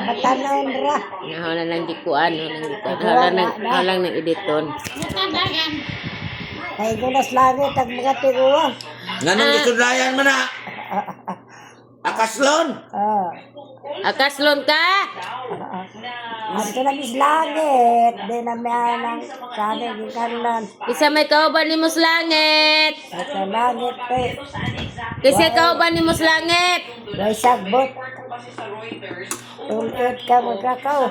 Batanon ra. Nahaw lang di ko ano, lang ng editon. Kay gulas langit ang mga tiguwa. Nganong isudayan mo na? Akaslon? Akaslon ka? Ato na langit. Di na may nang sana gikanan. Isa may kauban ni Mus Langit. Sa langit eh. Kasi kauban ni Mus Langit. May sagbot. Tulad ka magkakaw.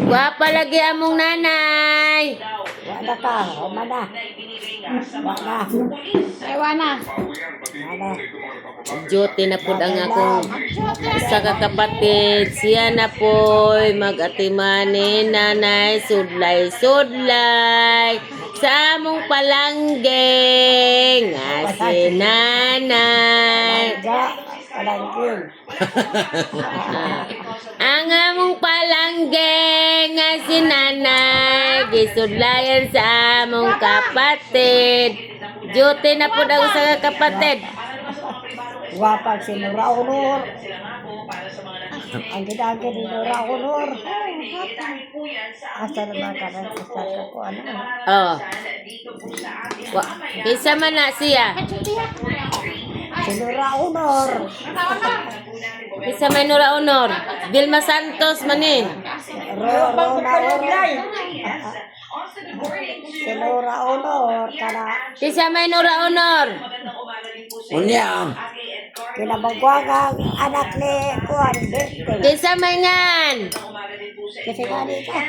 Gwapa lagi among nanay. Wala ka. Wala. Wala. Ewana. Wala. Duty na po ang akong isa ka kapatid. Siya na po mag-atimani nanay sudlay sa among palanggeng nga si nanay. Palangking. Ang among palanggeng nga si nanay gisudlayan sa among kapatid. Duty na po ang isa ka kapatid. Wapag si Nora Honor. Ang ginagin ni Nora Honor. Asa naman ka ng isa ka ko ano. Oh. Kisa man na siya. Si Nora Honor. Kisa may Nora Honor. Vilma Santos manin. Rona Honor. Si Nora Honor. Kisa may Nora Honor. Unya. Kinabagwagang anak ni Kuan Bertel. Kisa may ngan. Kasi kani ka.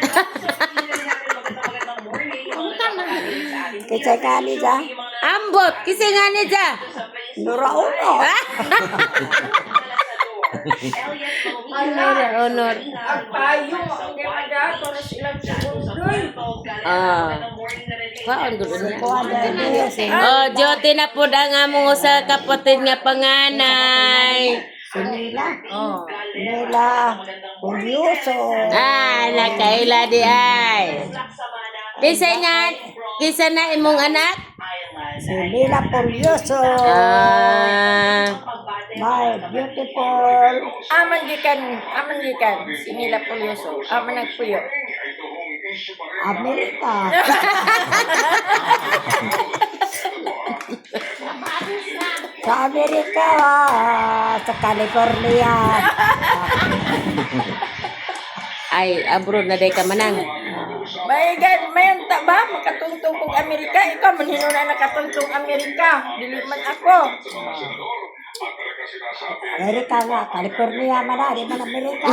Kasi kani ka. Ambot. Kisa nga ni ja. Nora Honor. Nora Honor. Kaon gud ni. Kuan Bertel. Oh, Joti na pud ang among usa ka kapatid nga panganay. Si Nila. Nila. Pulyoso. Ah, nakaila di ay. Kisa na imong anak? Si Nila Pulyoso. My beautiful. Aman gikan. Sinila Pulyoso. Aman nagpuyo. Amerika. Sa Amerika, sa California. Ay, abroad na day ka manang. Mayan ta ba? Makatungtong kong Amerika. Ikaw, manhino na nakatungtong Amerika. Dili man ako. Amerika nga, California man na, di man Amerika.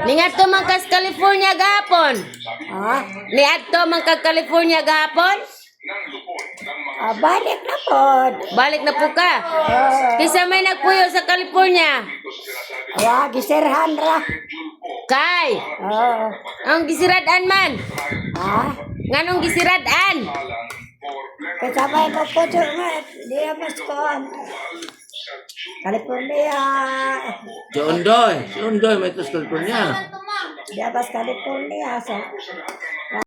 Ningadto man kas California gapon. Ha? Niadto man ka California gapon? Balik na po. Balik na po ka. Kisa may nagpuyo sa California. Gisirhan ra. Kay, ang gisiradan man. Ha? Nganong gisiradan? Kasabay mo po nga, di amas ko. California. Si Undoy may tos California. Di amas California. Sa